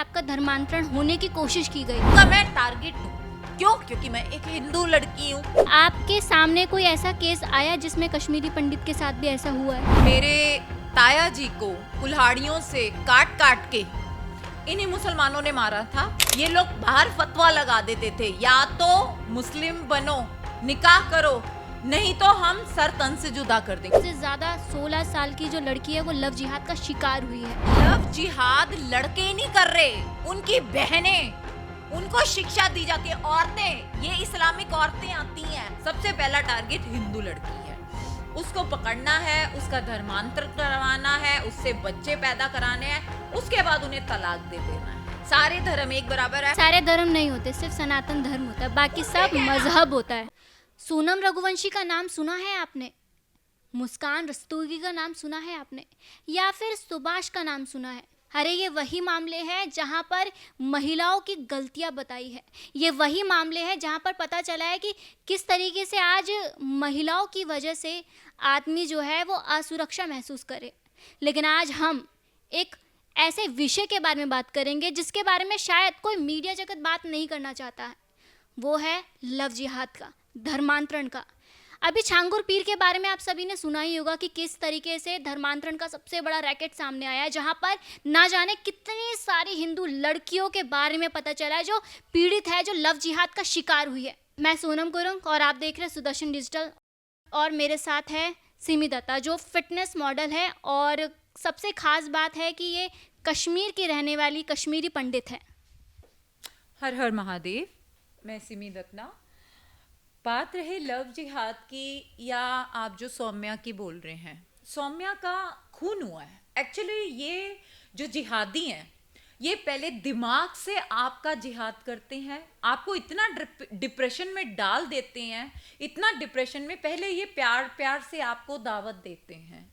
आपका धर्मांतरण होने की कोशिश की गई। का मैं टारगेट हूँ। क्यों? क्योंकि मैं एक हिंदू लड़की हूँ। आपके सामने कोई ऐसा केस आया जिसमें कश्मीरी पंडित के साथ भी ऐसा हुआ है? मेरे ताया जी को कुल्हाड़ियों से काट काट के इन्हीं मुसलमानों ने मारा था। ये लोग बाहर फतवा लगा देते थे, या तो मुस्लिम बनो, निकाह करो, नहीं तो हम सर तन से जुदा कर देंगे। सबसे ज्यादा 16 साल की जो लड़की है वो लव जिहाद का शिकार हुई है। लव जिहाद लड़के ही नहीं कर रहे, उनकी बहनें, उनको शिक्षा दी जाती है। औरतें, ये इस्लामिक औरतें आती हैं, सबसे पहला टारगेट हिंदू लड़की है। उसको पकड़ना है, उसका धर्मांतर करवाना है, उससे बच्चे पैदा कराने हैं, उसके बाद उन्हें तलाक दे देना है। सारे धर्म एक बराबर है? सारे धर्म नहीं होते, सिर्फ सनातन धर्म होता है, बाकी सब मजहब होता है। सोनम रघुवंशी का नाम सुना है आपने? मुस्कान रस्तोगी का नाम सुना है आपने? या फिर सुभाष का नाम सुना है? अरे ये वही मामले हैं जहां पर महिलाओं की गलतियां बताई है। ये वही मामले हैं जहां पर पता चला है कि किस तरीके से आज महिलाओं की वजह से आदमी जो है वो असुरक्षा महसूस करे। लेकिन आज हम एक ऐसे विषय के बारे में बात करेंगे जिसके बारे में शायद कोई मीडिया जगत बात नहीं करना चाहता है। वो है लव जिहाद का, धर्मांतरण का। अभी छांगुर पीर के बारे में आप सभी ने सुना ही होगा कि किस तरीके से धर्मांतरण का सबसे बड़ा रैकेट सामने आया है, जहां पर ना जाने कितनी सारी हिंदू लड़कियों के बारे में पता चला है जो पीड़ित है, जो लव जिहाद का शिकार हुई है। मैं सोनम कुरंग और आप देख रहे हैं सुदर्शन डिजिटल, और मेरे साथ है सिमी दत्ता जो फिटनेस मॉडल है, और सबसे खास बात है कि ये कश्मीर की रहने वाली कश्मीरी पंडित है। हर हर महादेव। मैं सिमी दत्ता। बात रहे लव जिहाद की, या आप जो सौम्या की बोल रहे हैं, सौम्या का खून हुआ है। एक्चुअली ये जो जिहादी हैं, ये पहले दिमाग से आपका जिहाद करते हैं, आपको इतना डिप्रेशन में डाल देते हैं, इतना डिप्रेशन में, पहले ये प्यार प्यार से आपको दावत देते हैं,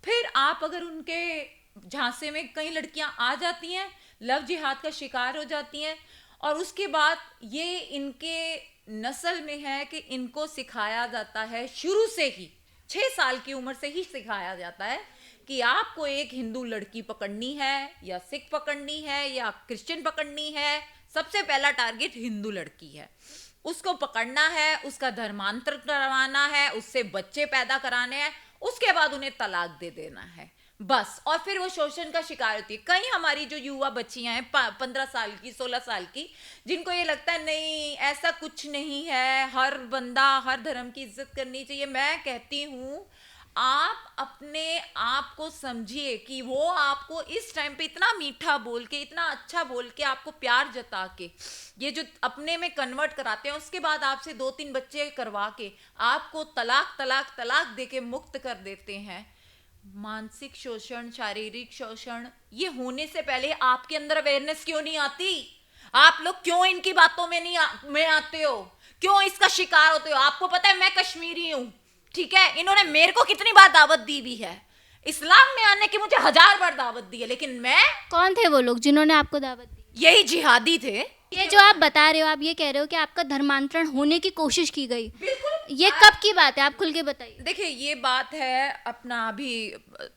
फिर आप अगर उनके झांसे में कई लड़कियां आ जाती हैं, लव जिहाद का शिकार हो जाती हैं, और उसके बाद ये इनके नस्ल में है कि इनको सिखाया जाता है शुरू से ही, 6 साल की उम्र से ही सिखाया जाता है कि आपको एक हिंदू लड़की पकड़नी है, या सिख पकड़नी है, या क्रिश्चियन पकड़नी है, सबसे पहला टारगेट हिंदू लड़की है। उसको पकड़ना है, उसका धर्मांतर करवाना है, उससे बच्चे पैदा कराने हैं, उसके बाद उन्हें तलाक दे देना है, बस। और फिर वो शोषण का शिकार होती है। कई हमारी जो युवा बच्चियां हैं 15 साल की, 16 साल की, जिनको ये लगता है नहीं ऐसा कुछ नहीं है, हर बंदा हर धर्म की इज्जत करनी चाहिए। मैं कहती हूँ आप अपने आप को समझिए कि वो आपको इस टाइम पे इतना मीठा बोल के, इतना अच्छा बोल के, आपको प्यार जता के, ये जो अपने में कन्वर्ट कराते हैं, उसके बाद आपसे 2-3 बच्चे करवा के आपको तलाक तलाक तलाक दे के मुक्त कर देते हैं। मानसिक शोषण, शारीरिक शोषण, ये होने से पहले आपके अंदर अवेयरनेस क्यों नहीं आती? आप लोग क्यों इनकी बातों में में आते हो? क्यों इसका शिकार होते हो? आपको पता है मैं कश्मीरी हूं, ठीक है? इन्होंने मेरे को कितनी बार दावत दी हुई है, इस्लाम में आने की मुझे 1000 बार दावत दी है, लेकिन मैं, कौन थे वो लोग जिन्होंने आपको दावत दी? यही जिहादी थे। ये जो आप बता रहे हो, आप ये कह रहे हो कि आपका धर्मांतरण होने की कोशिश की गई, बिल्कुल। ये कब की बात है? आप खुल के बताइए। देखिए ये बात है अपना अभी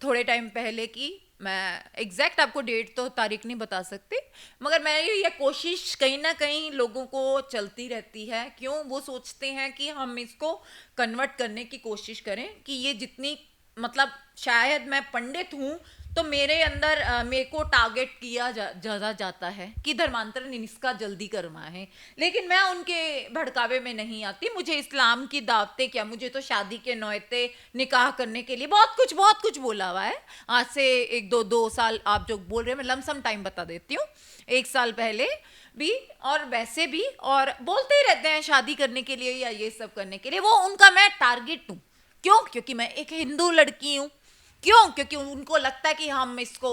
थोड़े टाइम पहले की, मैं एग्जैक्ट आपको डेट तो तारीख नहीं बता सकती, मगर मैं ये कोशिश कहीं ना कहीं लोगों को चलती रहती है। क्यों? वो सोचते हैं कि हम इसको कन्वर्ट करने की कोशिश करें कि ये जितनी, मतलब शायद मैं पंडित हूँ तो मेरे अंदर मेरे को टारगेट किया जाता है कि धर्मांतरण इसका जल्दी करवाएं। लेकिन मैं उनके भड़कावे में नहीं आती। मुझे इस्लाम की दावतें क्या, मुझे तो शादी के नौयते, निकाह करने के लिए बहुत कुछ बोला हुआ है। आज से 1-2 साल आप जो बोल रहे हैं, मैं लमसम टाइम बता देती हूँ, 1 साल पहले भी और वैसे भी, और बोलते ही रहते हैं शादी करने के लिए या ये सब करने के लिए। वो उनका मैं टारगेट हूँ। क्यों? क्योंकि मैं एक हिंदू लड़की हूँ। क्यों? क्योंकि उनको लगता है कि हम इसको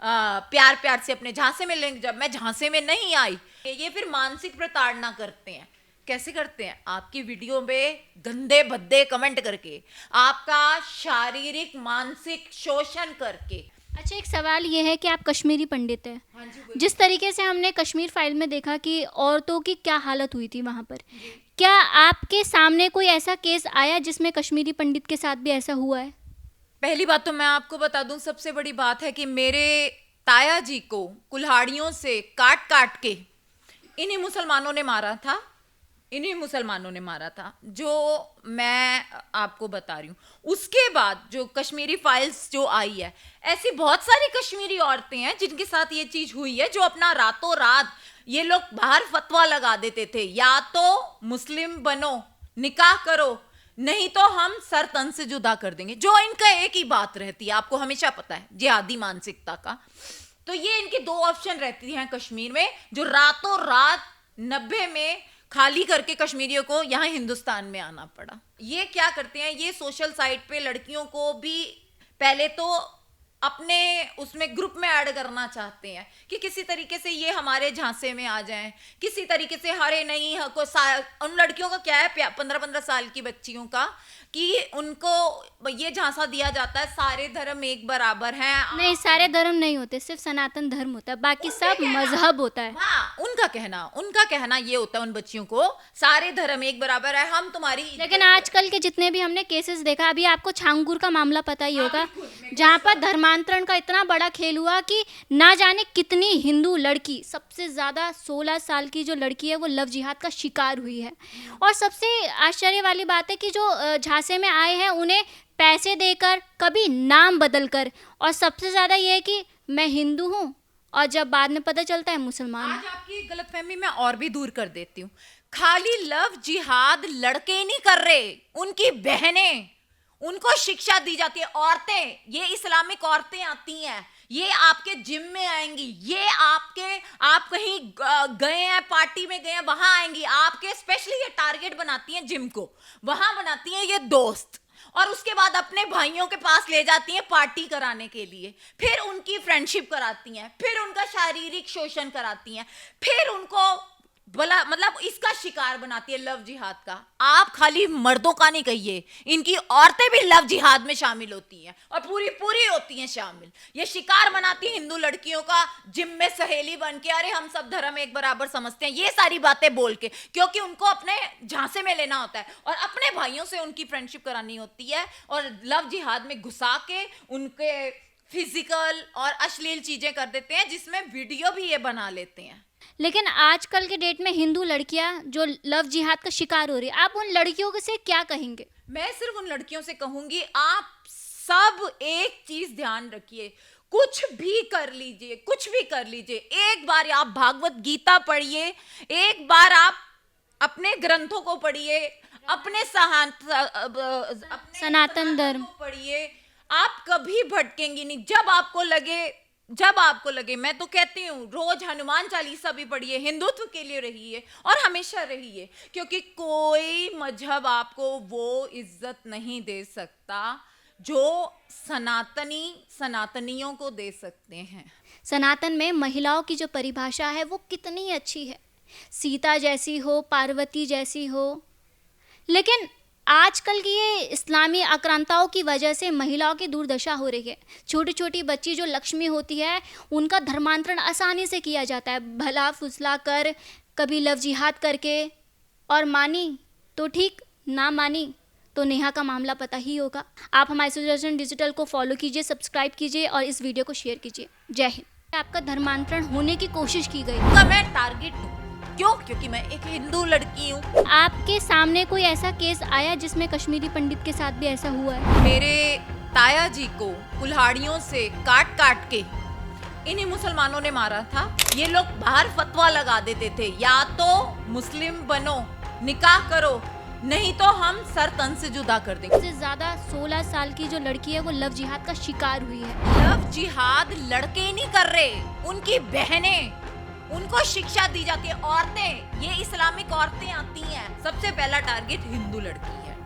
प्यार प्यार से अपने झांसे में लेंगे, जब मैं झांसे में नहीं आई। ये फिर मानसिक प्रताड़ना करते हैं। कैसे करते हैं? आपकी वीडियो में गंदे भद्दे कमेंट करके, आपका शारीरिक मानसिक शोषण करके। अच्छा, एक सवाल ये है कि आप कश्मीरी पंडित हैं। हाँ जी, जिस तरीके से हमने कश्मीर फाइल में देखा कि औरतों की क्या हालत हुई थी वहाँ पर, क्या आपके सामने कोई ऐसा केस आया जिसमें कश्मीरी पंडित के साथ भी ऐसा हुआ है? पहली बात तो मैं आपको बता दूं, सबसे बड़ी बात है कि मेरे ताया जी को कुल्हाड़ियों से काट काट के इन्हीं मुसलमानों ने मारा था, इन्हीं मुसलमानों ने मारा था, जो मैं आपको बता रही हूँ। उसके बाद जो कश्मीरी फाइल्स जो आई है, ऐसी बहुत सारी कश्मीरी औरतें हैं जिनके साथ ये चीज हुई है, जो अपना रातों रात ये लोग बाहर फतवा लगा देते थे, या तो मुस्लिम बनो, निकाह करो, नहीं तो हम सर तन से जुदा कर देंगे। जो इनका एक ही बात रहती है, आपको हमेशा पता है, जिहादी मानसिकता का। तो ये इनकी दो ऑप्शन रहती हैं कश्मीर में, जो रातों रात 90 में खाली करके कश्मीरियों को यहाँ हिंदुस्तान में आना पड़ा। ये क्या करते हैं, ये सोशल साइट पे लड़कियों को भी पहले तो अपने उसमें ग्रुप में ऐड करना चाहते हैं कि किसी तरीके से ये हमारे झांसे में आ जाएं, किसी तरीके से हरे नहीं उन लड़कियों का क्या है, 15-15 साल की बच्चियों का, कि उनको ये झांसा दिया जाता है सारे धर्म एक बराबर हैं। नहीं, सारे धर्म नहीं होते, सिर्फ सनातन धर्म होता है, बाकी सब मजहब होता है। हाँ, उनका कहना ये होता है उन बच्चियों को, सारे धर्म एक बराबर है, हम तुम्हारी। लेकिन आजकल के जितने भी हमने केसेस देखा, अभी आपको छांगुर का मामला पता ही होगा, जहाँ पर धर्मांतरण का इतना बड़ा खेल हुआ कि ना जाने कितनी हिंदू लड़की, सबसे ज़्यादा 16 साल की जो लड़की है वो लव जिहाद का शिकार हुई है। और सबसे आश्चर्य वाली बात है कि जो झांसे में आए हैं उन्हें पैसे देकर, कभी नाम बदल कर, और सबसे ज़्यादा ये है कि मैं हिंदू हूँ, और जब बाद में पता चलता है मुसलमान हूँ। आज आपकी गलतफहमी मैं और भी दूर कर देती हूँ। खाली लव जिहाद लड़के ही नहीं कर रहे, उनकी बहनें, उनको शिक्षा दी जाती है। औरतें, ये इस्लामिक औरतें आती हैं, ये आपके जिम में आएंगी, ये आप कहीं गए हैं, पार्टी में गए हैं, वहां आएंगी, आपके स्पेशली ये टारगेट बनाती हैं जिम को, वहां बनाती हैं ये दोस्त, और उसके बाद अपने भाइयों के पास ले जाती हैं पार्टी कराने के लिए, फिर उनकी फ्रेंडशिप कराती हैं, फिर उनका शारीरिक शोषण कराती हैं, फिर उनको भला मतलब इसका शिकार बनाती है लव जिहाद का। आप खाली मर्दों का नहीं कहिए, इनकी औरतें भी लव जिहाद में शामिल होती हैं, और पूरी होती हैं शामिल। ये शिकार बनाती है हिंदू लड़कियों का, जिम में सहेली बन के, अरे हम सब धर्म एक बराबर समझते हैं, ये सारी बातें बोल के, क्योंकि उनको अपने झांसे में लेना होता है और अपने भाइयों से उनकी फ्रेंडशिप करानी होती है, और लव जिहाद में घुसा के उनके फिजिकल और अश्लील चीजें कर देते हैं, जिसमें वीडियो भी ये बना लेते हैं। लेकिन आजकल के डेट में हिंदू लड़कियां जो लव जिहाद का शिकार हो रही है, आप उन लड़कियों से क्या कहेंगे? मैं सिर्फ उन लड़कियों से कहूंगी, आप सब एक चीज ध्यान रखिए, कुछ भी कर लीजिए, एक बार आप भागवत गीता पढ़िए, एक बार आप अपने ग्रंथों को पढ़िए, अपने सनातन धर्म को पढ़िए, आप कभी भटकेंगी नहीं। जब आपको लगे, मैं तो कहती हूँ रोज हनुमान चालीसा भी पढ़िए, हिंदुत्व के लिए रहिए और हमेशा रहिए, क्योंकि कोई मजहब आपको वो इज्जत नहीं दे सकता जो सनातनियों को दे सकते हैं। सनातन में महिलाओं की जो परिभाषा है वो कितनी अच्छी है, सीता जैसी हो, पार्वती जैसी हो। लेकिन आजकल की ये इस्लामी आक्रांताओं की वजह से महिलाओं की दुर्दशा हो रही है। छोटी छोटी बच्ची जो लक्ष्मी होती है, उनका धर्मांतरण आसानी से किया जाता है, भला फुसला कर, कभी लव जिहाद करके, और मानी तो ठीक, ना मानी तो नेहा का मामला पता ही होगा। आप हमारे सुदर्शन डिजिटल को फॉलो कीजिए, सब्सक्राइब कीजिए और इस वीडियो को शेयर कीजिए। जय हिंद। आपका धर्मांतरण होने की कोशिश की गई, मैं टारगेट हूँ, क्यों? क्योंकि मैं एक हिंदू लड़की हूँ। आपके सामने कोई ऐसा केस आया जिसमें कश्मीरी पंडित के साथ भी ऐसा हुआ है? मेरे ताया जी को कुल्हाड़ियों से काट काट के इन्हीं मुसलमानों ने मारा था। ये लोग बाहर फतवा लगा देते थे, या तो मुस्लिम बनो, निकाह करो, नहीं तो हम सर तन से जुदा कर देंगे। सबसे ज्यादा 16 साल की जो लड़की है वो लव जिहाद का शिकार हुई है। लव जिहाद लड़के ही नहीं कर रहे, उनकी बहनें, उनको शिक्षा दी जाती है। औरतें, ये इस्लामिक औरतें आती हैं, सबसे पहला टारगेट हिंदू लड़की है,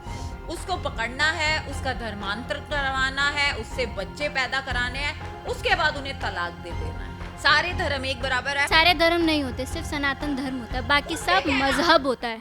उसको पकड़ना है, उसका धर्मांतर करवाना है, उससे बच्चे पैदा कराने हैं, उसके बाद उन्हें तलाक दे देना है। सारे धर्म एक बराबर है। सारे धर्म नहीं होते, सिर्फ सनातन धर्म होता है, बाकी सब मजहब होता है।